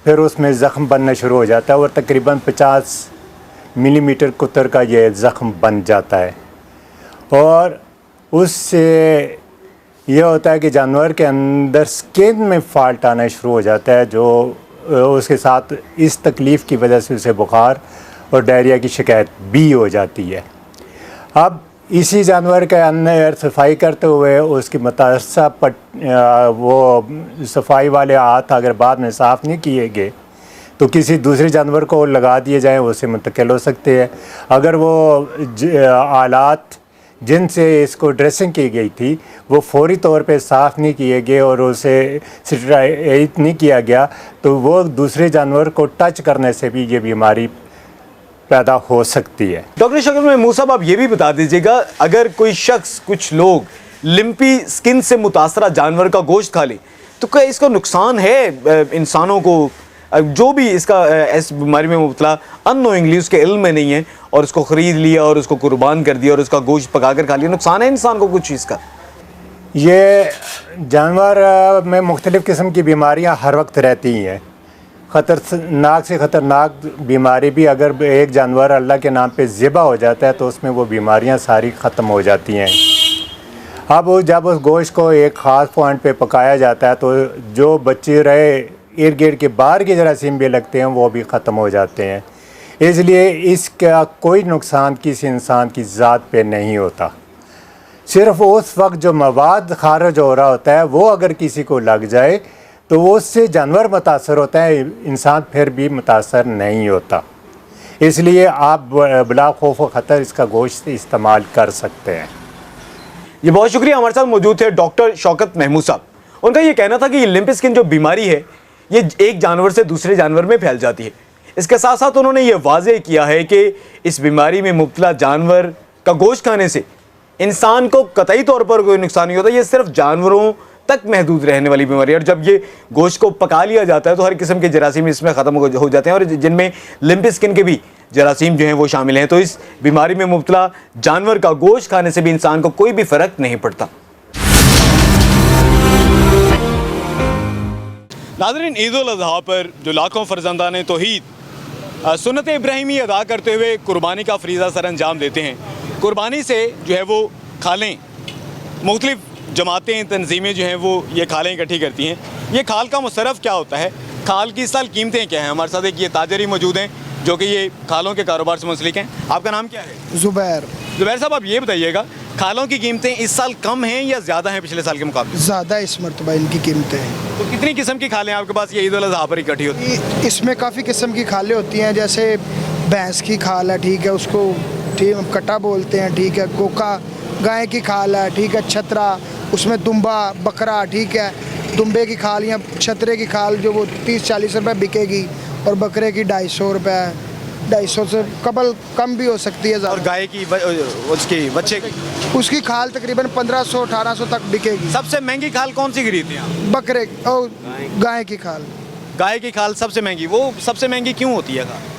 फिर उसमें ज़ख़म बनना शुरू हो जाता है और तकरीबन 50 मिलीमीटर कुतर का ये ज़ख़म बन जाता है। और उससे ये होता है कि जानवर के अंदर स्किन में फॉल्ट आना शुरू हो जाता है, जो उसके साथ इस तकलीफ़ की वजह से उसे बुखार और डायरिया की शिकायत भी हो जाती है। अब इसी जानवर के अंदर सफाई करते हुए उसकी मुतासा वो सफाई वाले हाथ अगर बाद में साफ़ नहीं किए गए तो किसी दूसरे जानवर को लगा दिए जाएँ, उससे मुंतकिल हो सकते हैं। अगर वो आलात जिनसे इसको ड्रेसिंग की गई थी वो फौरी तौर पे साफ़ नहीं किए गए और उसे स्टेराइज नहीं किया गया तो वो दूसरे जानवर को टच करने से भी ये बीमारी पैदा हो सकती है। डॉक्टर शौकत महमूद साहब, आप ये भी बता दीजिएगा, अगर कोई शख्स, कुछ लोग लिम्पी स्किन से मुतासरा जानवर का गोश्त खा ले तो क्या इसका नुकसान है इंसानों को? जो भी इसका इस बीमारी में मुबतला अननोइंगली उसके इल्म में नहीं है और उसको ख़रीद लिया और उसको कुर्बान कर दिया और उसका गोश्त पका कर खा लिया, नुकसान है इंसान को कुछ चीज़ का? ये जानवर में मुख्तलिफ़ किस्म की बीमारियां हर वक्त रहती हैं। ख़तरनाक से ख़तरनाक बीमारी भी अगर एक जानवर अल्लाह के नाम पे ज़िबा हो जाता है तो उसमें वो बीमारियां सारी ख़त्म हो जाती हैं। अब जब उस गोश्त को एक ख़ास पॉइंट पे पकाया जाता है तो जो बचे रहे इर्द गिर्द के बाहर के जरासीम भी लगते हैं वो भी ख़त्म हो जाते हैं। इसलिए इसका कोई नुकसान किसी इंसान की ज़ात पे नहीं होता। सिर्फ उस वक्त जो मवाद खारिज हो रहा होता है वो अगर किसी को लग जाए तो उससे जानवर मुतासर होता है, इंसान फिर भी मुतासर नहीं होता। इसलिए आप बिला खौफ व ख़तर इसका गोश्त इस्तेमाल कर सकते हैं। ये बहुत शुक्रिया। हमारे साथ मौजूद थे डॉक्टर शौकत महमूद साहब। उनका ये कहना था कि ये लिम्प स्किन जो बीमारी है ये एक जानवर से दूसरे जानवर में फैल जाती है। इसके साथ साथ उन्होंने ये वाज़ेह किया है कि इस बीमारी में मुब्तला जानवर का गोश्त खाने से इंसान को कतई तौर पर कोई नुकसान नहीं होता, ये सिर्फ जानवरों तक महदूद रहने वाली बीमारी है। और जब ये गोश्त को पका लिया जाता है तो हर किस्म के जरासीम इसमें ख़त्म हो जाते हैं और जिनमें लिम्प स्किन के भी जरासीम जो हैं वो शामिल हैं। तो इस बीमारी में मुब्तला जानवर का गोश्त खाने से भी इंसान को कोई भी फ़र्क नहीं पड़ता। नाज़रीन, ईद उल अज़हा पर जो लाखों फ़र्ज़ंदान तौहीद सुन्नत इब्राहिमी अदा करते हुए कुर्बानी का फ़रीज़ा सर अंजाम देते हैं। कुर्बानी से जो है वो खालें, मुख्तलिफ़ जमातें, तंजीमें जो हैं वो ये खालें इकट्ठी करती हैं। ये खाल का मुसरफ़ क्या होता है, खाल की इस साल कीमतें क्या हैं? हमारे साथ एक ये ताजरी मौजूद हैं जो कि ये खालों के कारोबार से मुंसलिक हैं। आपका नाम क्या है? ज़ुबैर। ज़ुबैर साहब, आप ये बताइएगा, खालों की कीमतें इस साल कम हैं या ज़्यादा हैं पिछले साल के मुकाबले? ज़्यादा इस मरतबा इनकी कीमतें हैं। तो कितनी किस्म की खालें आपके पास ये ईद उल अज़हा पर इकट्ठी होती हैं? इसमें काफ़ी किस्म की खालें होती हैं, जैसे भैंस की खाल है, ठीक है, उसको ठीक कटा बोलते हैं, ठीक है, कोका गाय की खाल है, ठीक है, छतरा, उसमें दुम्बा बकरा, ठीक है, दुम्बे की खाल या छतरे की खाल जो वो 30-40 रुपये बिकेगी और बकरे की 250 रुपये, 250 से कम भी हो सकती है। और गाय की उसकी बच्चे की उसकी खाल तकरीबन 1500-1800 तक बिकेगी। सबसे महंगी खाल कौन सी खरीदते हैं? बकरे और गाय की खाल। गाय की खाल सबसे महंगी। वो सबसे महंगी क्यों होती है खाल?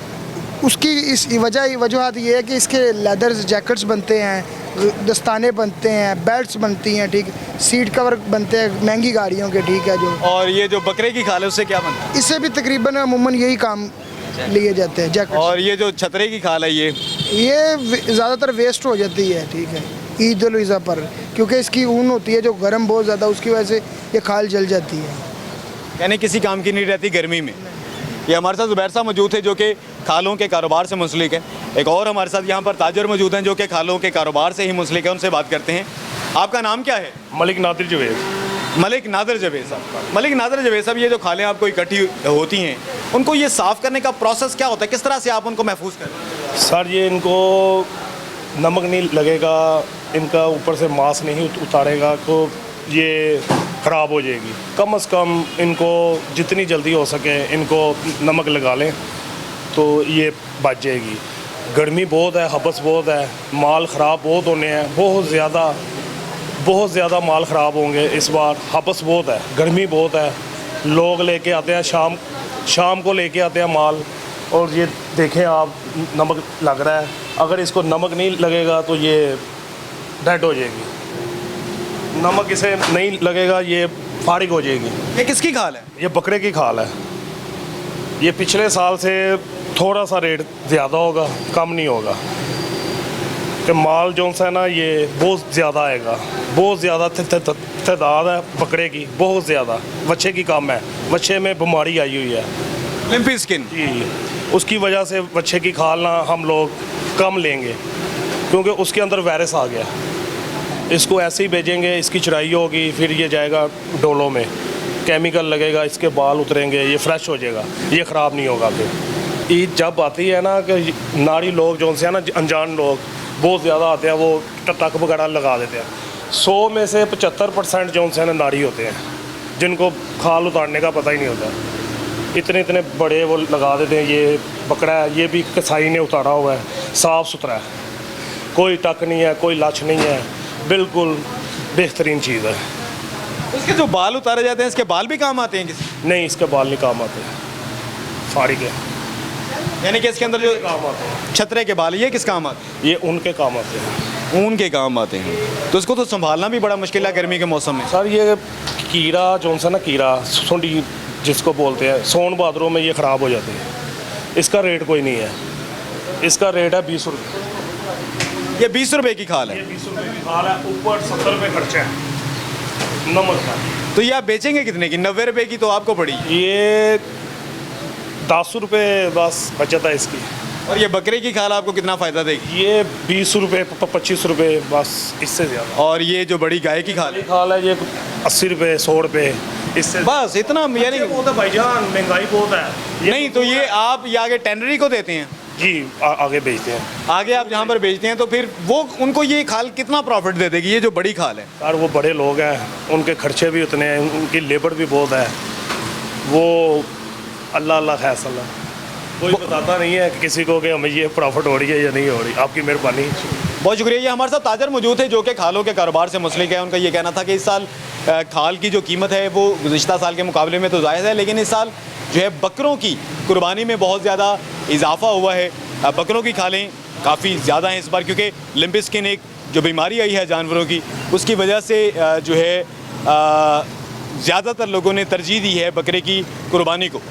उसकी इस वजूहत ये है कि इसके लेदर जैकेट्स बनते हैं, दस्ताने बनते हैं, बेल्ट्स बनती हैं, ठीक, सीट कवर बनते हैं महंगी गाड़ियों के, ठीक है। जो और ये जो बकरे की खाल है उससे क्या बनता है? इससे भी तकरीबन अमूमन यही काम लिए जाते हैं जैकेट। और ये जो छतरे की खाल है ये ज़्यादातर वेस्ट हो जाती है, ठीक है, ईद उल अज़हा पर, क्योंकि इसकी ऊन होती है जो गर्म बहुत ज़्यादा, उसकी वजह से ये खाल जल जाती है, यानी किसी काम की नहीं रहती गर्मी में। ये हमारे साथ ज़ुबैर साहब मौजूद है जो कि खालों के कारोबार से मुंसलिक है। एक और हमारे साथ यहाँ पर ताजर मौजूद हैं जो कि खालों के कारोबार से ही मुंसलिक है, उनसे बात करते हैं। आपका नाम क्या है? मलिक नादिर जवेद। मलिक नादिर जवेद साहब। मलिक नादिर जवेद साहब, ये जो खालें आपको इकट्ठी होती हैं, उनको ये साफ़ करने का प्रोसेस क्या होता है? किस तरह से आप उनको महफूज करें? सर ये इनको नमक नहीं लगेगा, इनका ऊपर से मांस नहीं उतारेगा तो ये ख़राब हो जाएगी। कम से कम इनको जितनी जल्दी हो सके इनको नमक लगा लें तो ये बच जाएगी। गर्मी बहुत है, हबस बहुत है, माल ख़राब बहुत होने हैं, बहुत ज़्यादा माल ख़राब होंगे इस बार। हबस बहुत है, गर्मी बहुत है, लोग लेके आते हैं शाम को लेके आते हैं माल, और ये देखें आप नमक लग रहा है। अगर इसको नमक नहीं लगेगा तो ये डेड हो जाएगी। नमक इसे नहीं लगेगा ये फारिग हो जाएगी। ये किसकी खाल है? ये बकरे की खाल है। ये पिछले साल से थोड़ा सा रेट ज़्यादा होगा, कम नहीं होगा, कि माल जो है ना ये बहुत ज़्यादा आएगा, बहुत ज़्यादा तादाद है बकरे की, बहुत ज़्यादा। बच्चे की कम है, बच्चे में बीमारी आई हुई है लिम्पी स्किन जी, उसकी वजह से बच्चे की खाल ना हम लोग कम लेंगे क्योंकि उसके अंदर वायरस आ गया। इसको ऐसे ही भेजेंगे, इसकी चराई होगी, फिर ये जाएगा डोलों में, केमिकल लगेगा, इसके बाल उतरेंगे, ये फ्रेश हो जाएगा, ये ख़राब नहीं होगा। फिर ईद जब आती है ना कि नारी लोग जो है ना, अनजान लोग बहुत ज़्यादा आते हैं, वो टक वगैरह लगा देते हैं। 100 में से 75% जो है ना नारी होते हैं जिनको खाल उतारने का पता ही नहीं होता। इतने बड़े वो लगा देते हैं। ये बकरा है, ये भी कसाई ने उतारा हुआ है, साफ़ सुथरा है, कोई टक नहीं है, कोई लच नहीं है, बिल्कुल बेहतरीन चीज़ है। इसके जो बाल उतारे जाते हैं, इसके बाल भी काम आते हैं किसी? नहीं, इसके बाल नहीं काम आते, फाड़ी के, यानी कि इसके अंदर जो काम आते हैं। छतरे के बाल, ये किस काम आते हैं? ये उनके काम आते हैं। ऊन के काम आते हैं, तो इसको तो संभालना भी बड़ा मुश्किल है गर्मी के मौसम में। सर ये कीड़ा जो है ना, कीड़ा सुंडी जिसको बोलते हैं, सोन भादरों में ये ख़राब हो जाती है। इसका रेट कोई नहीं है, इसका रेट है 20 रुपये। ये 20 रुपये की खाल है? ये 20 रुपये की खाल है, ऊपर 70 रुपये खर्चा है नमक का। तो ये आप बेचेंगे कितने की? 90 रुपये की तो आपको पड़ी। ये 10 रुपये बस बचत है इसकी। और ये बकरे की खाल आपको कितना फ़ायदा देगी? ये 20 रुपये 25 रुपये बस, इससे ज़्यादा। और ये जो बड़ी गाय की खाल है ये 80 रुपये 100 रुपये, इससे बस इतना, यानी बहुत है भाईजान, महंगाई बहुत है। नहीं तो ये आप ये आगे टेंडरी को देते हैं? जी आगे बेचते हैं। आगे आप जहाँ पर बेचते हैं तो फिर वो उनको ये खाल कितना प्रॉफिट दे देगी, ये जो बड़ी खाल है? यार वो बड़े लोग हैं, उनके खर्चे भी उतने हैं, उनकी लेबर भी बहुत है, वो अल्लाह फैसला कोई बताता नहीं है किसी को कि हमें ये प्रॉफिट हो रही है या नहीं हो रही। आपकी मेहरबानी, बहुत शुक्रिया। ये हमारे साथ ताजर मौजूद है जो कि खालों के कारोबार से मुंसलिक है। उनका ये कहना था कि इस साल खाल की जो कीमत है वो गुज़िश्ता साल के मुकाबले में तो जायज़ है, लेकिन इस साल जो है बकरों की कुर्बानी में बहुत ज़्यादा इजाफा हुआ है। बकरों की खालें काफ़ी ज़्यादा हैं इस बार, क्योंकि लिम्पी स्किन एक जो बीमारी आई है जानवरों की, उसकी वजह से जो है ज़्यादातर लोगों ने तरजीह दी है बकरे की कुर्बानी को।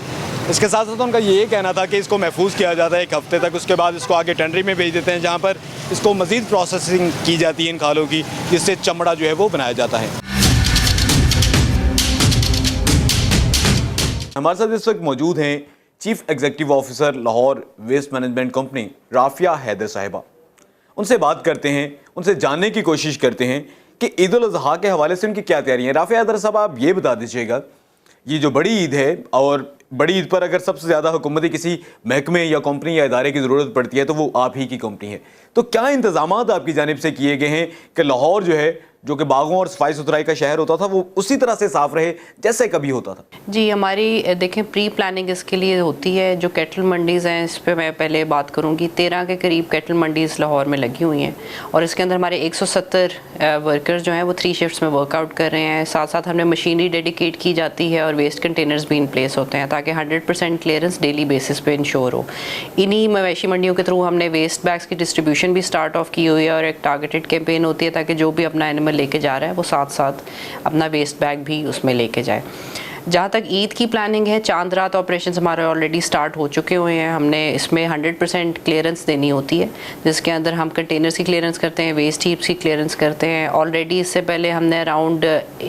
इसके साथ साथ उनका ये कहना था कि इसको महफूज किया जाता है 1 हफ़्ते तक, उसके बाद इसको आगे टेंडरी में भेज देते हैं जहाँ पर इसको मज़ीद प्रोसेसिंग की जाती है इन खालों की, जिससे चमड़ा जो है वो बनाया जाता है। हमारे साथ इस वक्त मौजूद हैं chief executive officer Lahore waste management company Rafia Haider साहिबा। उनसे बात करते हैं, उनसे जानने की कोशिश करते हैं कि ईद उल अज़हा के हवाले से उनकी क्या तैयारी है। राफिया हैदर साहब, आप ये बता दीजिएगा, ये जो बड़ी ईद है और बड़ी ईद पर अगर सबसे ज़्यादा हुकूमती किसी महकमे या कंपनी या इदारे की ज़रूरत पड़ती है तो वो आप ही की कंपनी है, तो क्या इंतज़ामात आपकी जानिब से किए गए हैं कि लाहौर जो है जो कि बागों और सफाई सुथराई का शहर होता था वो उसी तरह से साफ रहे जैसे कभी होता था? जी, हमारी देखें प्री प्लानिंग इसके लिए होती है। जो कैटल मंडीज़ हैं इस पे मैं पहले बात करूंगी। 13 के करीब कैटल मंडीज़ लाहौर में लगी हुई हैं और इसके अंदर हमारे 170 वर्कर्स जो हैं वो 3 शिफ्ट्स में वर्कआउट कर रहे हैं। साथ साथ हमने मशीनरी डेडिकेट की जाती है और वेस्ट कंटेनर्स भी इन प्लेस होते हैं ताकि 100% क्लियरेंस डेली बेसिस पे इंश्योर हो। इन्हीं मवेशी मंडियों के थ्रू हमने वेस्ट बैग्स की डिस्ट्रीब्यूशन भी स्टार्ट ऑफ की हुई है और एक टारगेटेड कैंपेन होती है ताकि जो भी अपना एनिमल लेके जा रहा है वो साथ साथ अपना वेस्ट बैग भी उसमें लेके जाए। जहाँ तक ईद की प्लानिंग है, चांद रात ऑपरेशंस हमारे ऑलरेडी स्टार्ट हो चुके हुए हैं। हमने इसमें 100% क्लियरेंस देनी होती है जिसके अंदर हम कंटेनर्स की क्लियरेंस करते हैं, वेस्ट हीप्स की क्लियरेंस करते हैं। ऑलरेडी इससे पहले हमने अराउंड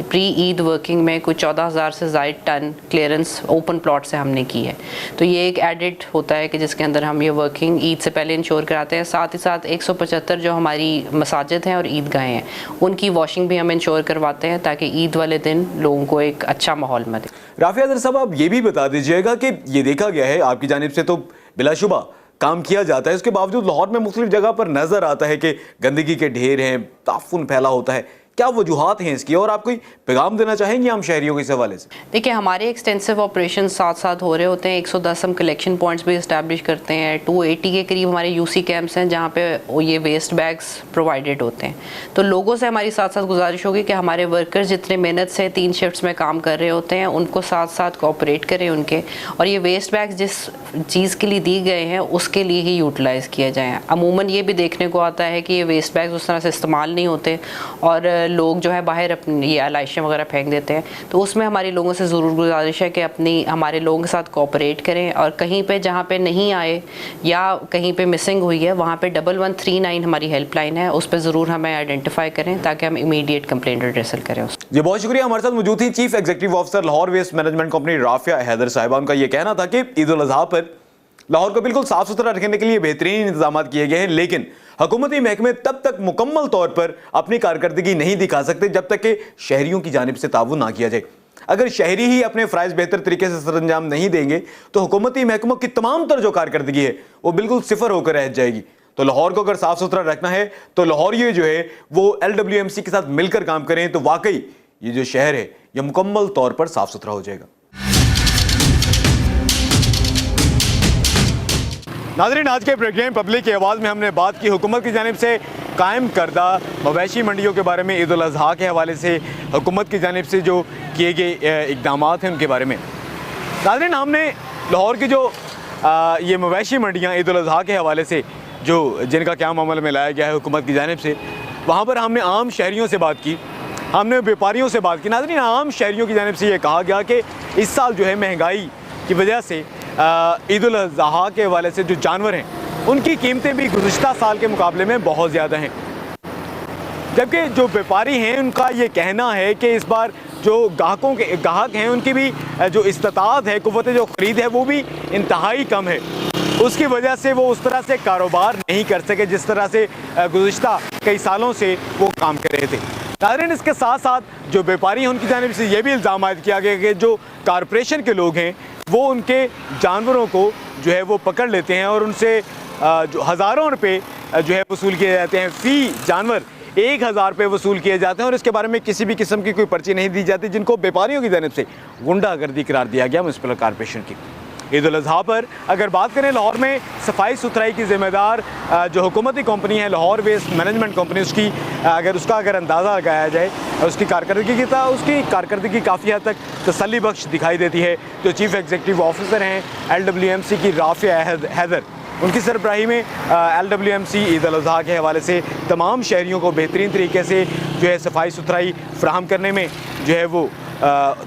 प्री ईद वर्किंग में कुछ 14,000 से ज़ायद टन क्लियरेंस ओपन प्लॉट से हमने की है। तो ये एक एडिट होता है कि जिसके अंदर हम ये वर्किंग ईद से पहले इंश्योर कराते हैं। साथ ही साथ 175 जो हमारी मसाजिद हैं और ईदगाहें हैं उनकी वॉशिंग भी हम इंश्योर करवाते हैं ताकि ईद वाले दिन लोगों को एक अच्छा माहौल मिले। राफिया हैदर साहब, आप ये भी बता दीजिएगा कि ये देखा गया है आपकी जानिब से तो बिलाशुबा काम किया जाता है, उसके बावजूद लाहौर में मुख्तलिफ जगह पर नजर आता है कि गंदगी के ढेर हैं, ताफुन फैला होता है। क्या वजूहात हैं इसकी और आप कोई पैगाम देना चाहेंगे आम शहरियों के इस हवाले से? देखिए, हमारे एक्सटेंसिव ऑपरेशन साथ साथ हो रहे होते हैं। 110 हम कलेक्शन पॉइंट्स भी इस्टेब्लिश करते हैं। 280 के करीब हमारे यूसी कैंप्स हैं जहाँ पे ये वेस्ट बैग्स प्रोवाइडेड होते हैं। तो लोगों से हमारी साथ साथ गुजारिश होगी कि हमारे वर्कर्स जितने मेहनत से 3 शिफ्ट्स में काम कर रहे होते हैं उनको साथ साथ कोऑपरेट करें उनके, और ये वेस्ट बैग्स जिस चीज़ के लिए दी गए हैं उसके लिए ही यूटिलाइज़ किया जाए। अमूमन ये भी देखने को आता है कि ये वेस्ट बैग्स उस तरह से इस्तेमाल नहीं होते और लोग जो है बाहर अपनी ये आलाइशें वगैरह फेंक देते हैं। तो उसमें हमारी लोगों से ज़रूर गुजारिश है कि हमारे लोगों के साथ कोऑपरेट करें और कहीं पे जहाँ पे नहीं आए या कहीं पे मिसिंग हुई है वहाँ पे 1139 हमारी हेल्पलाइन है, उस पर ज़रूर हमें आइडेंटिफाई करें ताकि हम इमीडिएट कंप्लेंट रिड्रेसल करें। जी, बहुत शुक्रिया। हमारे साथ मौजूद थी chief executive officer Lahore waste management company Rafia Haider साहिबा। उनका ये कहना था कि ईद उल अज़हा पर लाहौर को बिल्कुल साफ सुथरा रखने के लिए बेहतरीन इंतजाम किए गए हैं, लेकिन हुकूमती महकमे तब तक मुकम्मल तौर पर अपनी कारकर्दगी नहीं दिखा सकते जब तक कि शहरियों की जानिब से ताउन ना किया जाए। अगर शहरी ही अपने फ़राइज़ बेहतर तरीके से सरअंजाम नहीं देंगे तो हुकूमती महकमों की तमाम तर जो कारकर्दगी है वो बिल्कुल सिफर होकर रह जाएगी। तो लाहौर को अगर साफ सुथरा रखना है तो लाहौरिये जो है वो LWMC के साथ मिलकर काम करें तो वाकई ये जो शहर है ये मुकम्मल तौर पर साफ सुथरा हो जाएगा। नाज़रीन, आज के प्रोग्राम पब्लिक की आवाज़ में हमने बात की हुकूमत की जानिब से कायम करदा मवेशी मंडियों के बारे में, ईद उल अज़हा के हवाले से हुकूमत की जानिब से जो किए गए इक़दाम हैं उनके बारे में। नाज़रीन, हमने लाहौर की जो ये मवेशी मंडियाँ ईद उल अज़हा के हवाले से जो जिनका क़याम अमल में लाया गया है हुकूमत की जानिब से, वहाँ पर हमने आम शहरियों से बात की, हमने व्यापारियों से बात की। नाज़रीन, आम शहरियों की जानिब से ये कहा गया कि इस साल जो है महंगाई की वजह से ईद उल अज़हा के हवाले से जो जानवर हैं उनकी कीमतें भी गुज़िश्ता साल के मुकाबले में बहुत ज़्यादा हैं, जबकि जो व्यापारी हैं उनका ये कहना है कि इस बार जो गाहक हैं उनकी भी जो इस्तात है, क़ुव्वत जो ख़रीद है वो भी इंतहाई कम है। उसकी वजह से वो उस तरह से कारोबार नहीं कर सके जिस तरह से गुज़िश्ता कई सालों से वो काम कर रहे थे। नाज़रीन, इसके साथ साथ जो व्यापारी हैं उनकी जानिब से ये भी इल्ज़ाम आयद किया गया कि जो कॉरपोरेशन के लोग हैं वो उनके जानवरों को जो है वो पकड़ लेते हैं और उनसे जो हज़ारों रुपए जो है वसूल किए जाते हैं। फ़ी जानवर 1000 रुपये वसूल किए जाते हैं और इसके बारे में किसी भी किस्म की कोई पर्ची नहीं दी जाती, जिनको व्यापारियों की जानिब से गुंडागर्दी करार दिया गया म्युनिसिपल कॉरपोरेशन की। ईद उल अज़हा पर अगर बात करें, लाहौर में सफाई सुथराई की ज़िम्मेदार जो हुकूमती कंपनी है लाहौर वेस्ट मैनेजमेंट कंपनी, उसकी अगर अंदाज़ा लगाया जाए उसकी कारकर्दगी की, तो उसकी कारकर्दगी काफ़ी हद तक तसल्ली बख्श दिखाई देती है। जो चीफ़ एग्जीक्यूटिव ऑफिसर हैं LWMC की राफिया हैदर, उनकी सरबराही में LWMC ईद उल अज़हा के हवाले से तमाम शहरियों को बेहतरीन तरीके से जो है सफाई सुथराई फ्राहम करने में जो है वो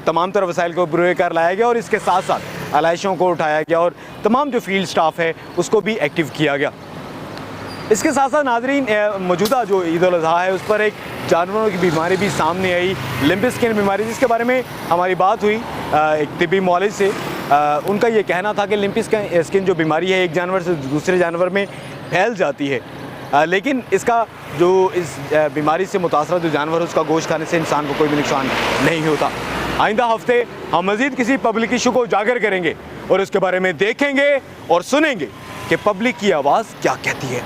तमाम तरह वसाइल को बुरेकार लाया गया और इसके साथ साथ आलाइशों को उठाया गया और तमाम जो फील्ड स्टाफ है उसको भी एक्टिव किया गया। इसके साथ साथ नाजरीन, मौजूदा जो ईद उल अज़हा है उस पर एक जानवरों की बीमारी भी सामने आई, लिम्फ स्किन बीमारी, जिसके बारे में हमारी बात हुई एक तिब्बी मौलिद से। उनका ये कहना था कि लिम्फ स्किन जो बीमारी है एक जानवर से दूसरे जानवर में फैल जाती है, लेकिन इसका जो इस बीमारी से मुतासर जो जानवर है उसका गोश्त खाने से इंसान को कोई भी नुकसान नहीं होता। आइंदा हफ्ते हम मज़ीद किसी पब्लिक इशू को उजागर करेंगे और उसके बारे में देखेंगे और सुनेंगे कि पब्लिक की आवाज़ क्या कहती है।